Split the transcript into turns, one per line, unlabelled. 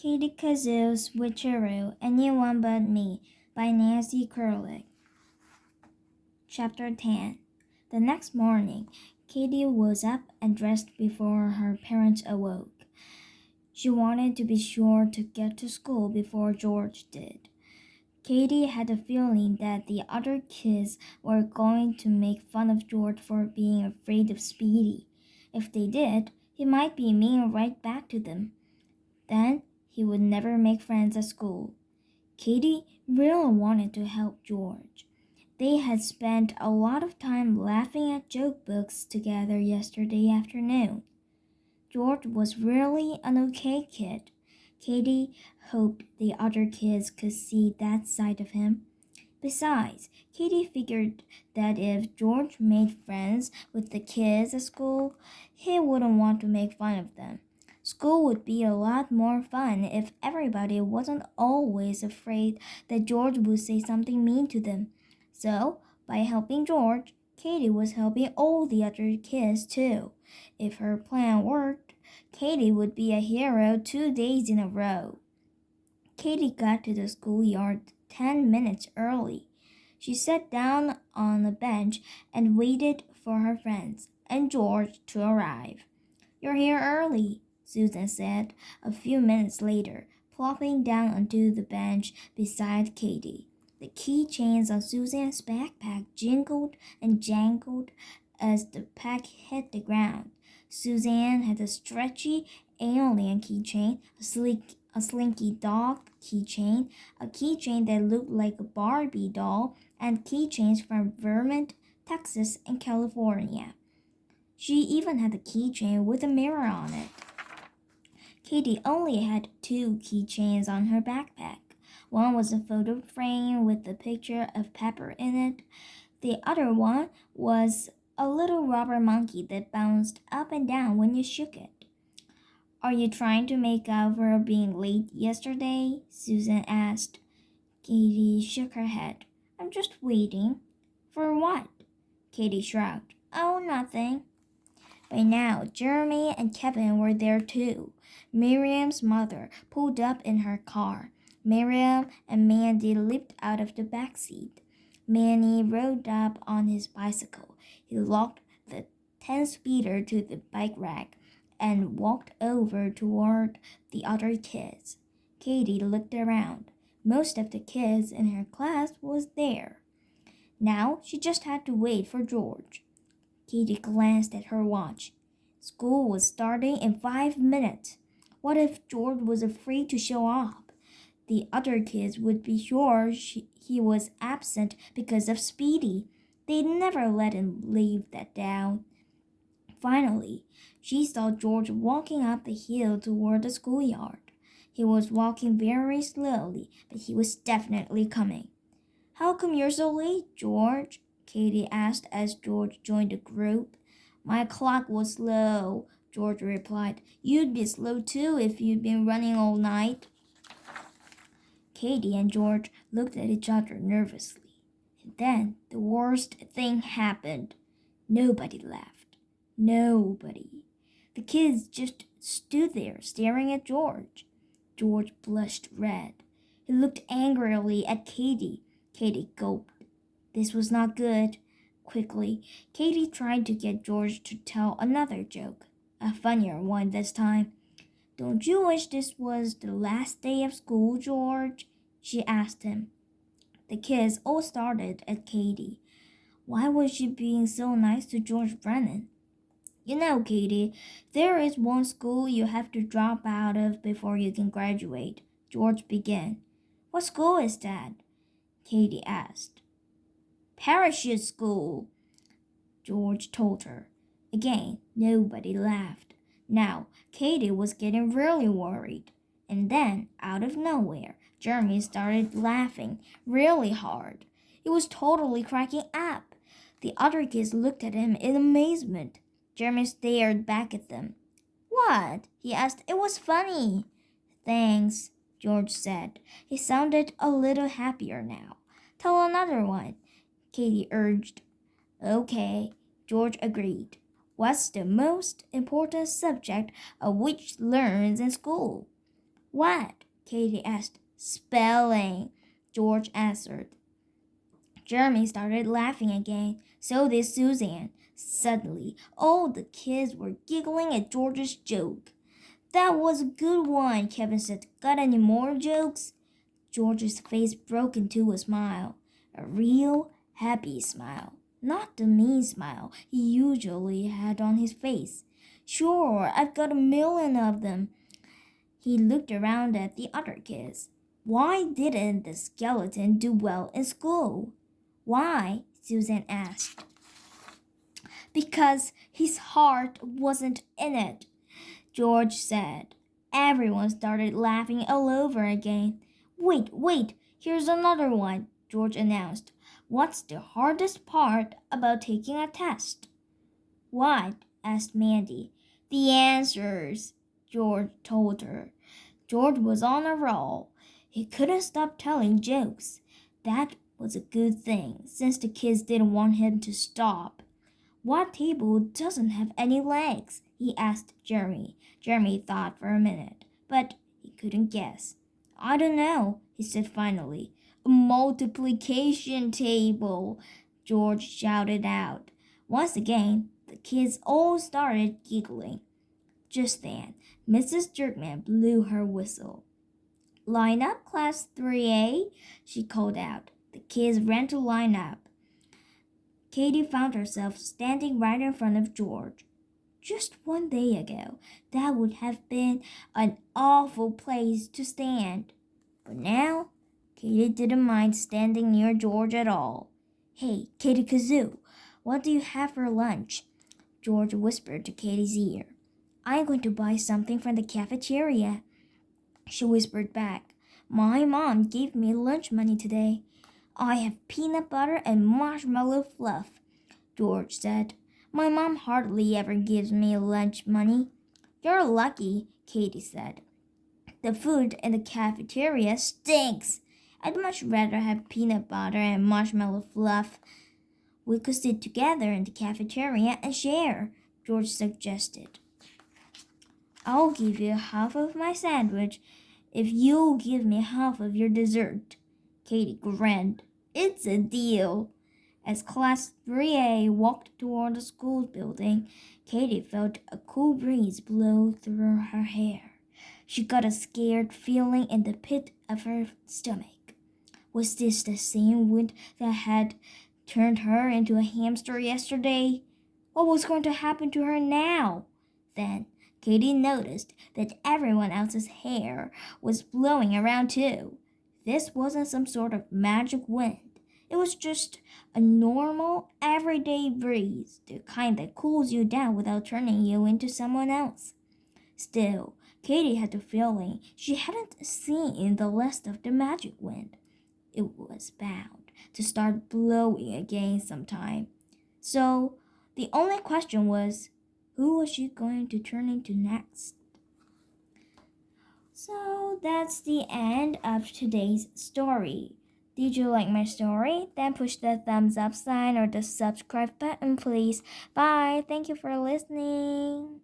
Kazoo, Switcheroo, Anyone But Me by Nancy Curlig. Chapter 10. The next morning, Katie was up and dressed before her parents awoke. She wanted to be sure to get to school before George did. Katie had a feeling that the other kids were going to make fun of George for being afraid of Speedy. If they did, he might be mean right back to them. Then he would never make friends at school. Katie really wanted to help George. They had spent a lot of time laughing at joke books together yesterday afternoon. George was really an okay kid. Katie hoped the other kids could see that side of him. Besides, Katie figured that if George made friends with the kids at school, he wouldn't want to make fun of them. School would be a lot more fun if everybody wasn't always afraid that George would say something mean to them. So, by helping George, Katie was helping all the other kids too. If her plan worked, Katie would be a hero 2 days in a row. Katie got to the schoolyard 10 minutes early. She sat down on a bench and waited for her friends and George to arrive. "You're here early," Susan said a few minutes later, plopping down onto the bench beside Katie. The keychains on Susan's backpack jingled and jangled as the pack hit the ground. Suzanne had a stretchy alien keychain, a slinky dog keychain, a keychain that looked like a Barbie doll, and keychains from Vermont, Texas, and California. She even had a keychain with a mirror on it. Katie only had 2 keychains on her backpack. One was a photo frame with a picture of Pepper in it. The other one was a little rubber monkey that bounced up and down when you shook it. "Are you trying to make up for being late yesterday?" Susan asked. Katie shook her head. "I'm just waiting." "For what?" Katie shrugged. "Oh, nothing." By now, Jeremy and Kevin were there too. Miriam's mother pulled up in her car. Miriam and Mandy leaped out of the back seat. Manny rode up on his bicycle. He locked the 10-speeder to the bike rack and walked over toward the other kids. Katie looked around. Most of the kids in her class was there. Now she just had to wait for George. Katie glanced at her watch. School was starting in 5 minutes. What if George was afraid to show up? The other kids would be sure he was absent because of Speedy. They'd never let him live that down. Finally, she saw George walking up the hill toward the schoolyard. He was walking very slowly, but he was definitely coming. "How come you're so late, George?" Katie asked as George joined the group. "My clock was slow," George replied. "You'd be slow too if you'd been running all night." Katie and George looked at each other nervously. And then the worst thing happened. Nobody laughed. Nobody. The kids just stood there staring at George. George blushed red. He looked angrily at Katie. Katie gulped. This was not good. Quickly, Katie tried to get George to tell another joke, a funnier one this time. "Don't you wish this was the last day of school, George?" she asked him. The kids all started at Katie. Why was she being so nice to George Brennan? "You know, Katie, there is one school you have to drop out of before you can graduate," George began. "What school is that?" Katie asked. "Parachute school," George told her. Again, nobody laughed. Now, Katie was getting really worried. And then, out of nowhere, Jeremy started laughing really hard. He was totally cracking up. The other kids looked at him in amazement. Jeremy stared back at them. "What?" he asked. "It was funny." "Thanks," George said. He sounded a little happier now. "Tell another one," Katie urged. "Okay," George agreed. "What's the most important subject a witch learns in school?" What? Katie asked. Spelling, George answered. Jeremy started laughing again. So did Suzanne. Suddenly, all the kids were giggling at George's joke. That was a good one, Kevin said. Got any more jokes? George's face broke into a smile. A real, happy smile. Not the mean smile he usually had on his face. Sure, I've got 1,000,000 of them. He looked around at the other kids. Why didn't the skeleton do well in school? Why? Susan asked. Because his heart wasn't in it, George said. Everyone started laughing all over again. Wait, here's another one, George announced. What's the hardest part about taking a test? What? Asked Mandy. The answers, George told her. George was on a roll. He couldn't stop telling jokes. That was a good thing, since the kids didn't want him to stop. What table doesn't have any legs? He asked Jeremy. Jeremy thought for a minute, but he couldn't guess. I don't know, he said finally. A multiplication table, George shouted out. Once again, the kids all started giggling. Just then, Mrs. Jerkman blew her whistle. Line up, Class 3A, she called out. The kids ran to line up. Katie found herself standing right in front of George. Just 1 day ago, that would have been an awful place to stand. But now, Katie didn't mind standing near George at all. Hey, Katie Kazoo, what do you have for lunch? George whispered to Katie's ear. I'm going to buy something from the cafeteria, she whispered back. My mom gave me lunch money today. I have peanut butter and marshmallow fluff, George said. My mom hardly ever gives me lunch money. You're lucky, Katie said. The food in the cafeteria stinks. I'd much rather have peanut butter and marshmallow fluff. We could sit together in the cafeteria and share, George suggested. I'll give you half of my sandwich if you'll give me half of your dessert. Katie grinned. It's a deal. As Class 3A walked toward the school building, Katie felt a cool breeze blow through her hair. She got a scared feeling in the pit of her stomach. Was this the same wind that had turned her into a hamster yesterday? What was going to happen to her now? Then Katie noticed that everyone else's hair was blowing around too. This wasn't some sort of magic wind. It was just a normal, everyday breeze, the kind that cools you down without turning you into someone else. Still, Katie had the feeling she hadn't seen the last of the magic wind. It was bound to start blowing again sometime. So, the only question was, who was she going to turn into next? So that's the end of today's story. Did you like my story? Then push the thumbs up sign or the subscribe button, please. Bye. Thank you for listening.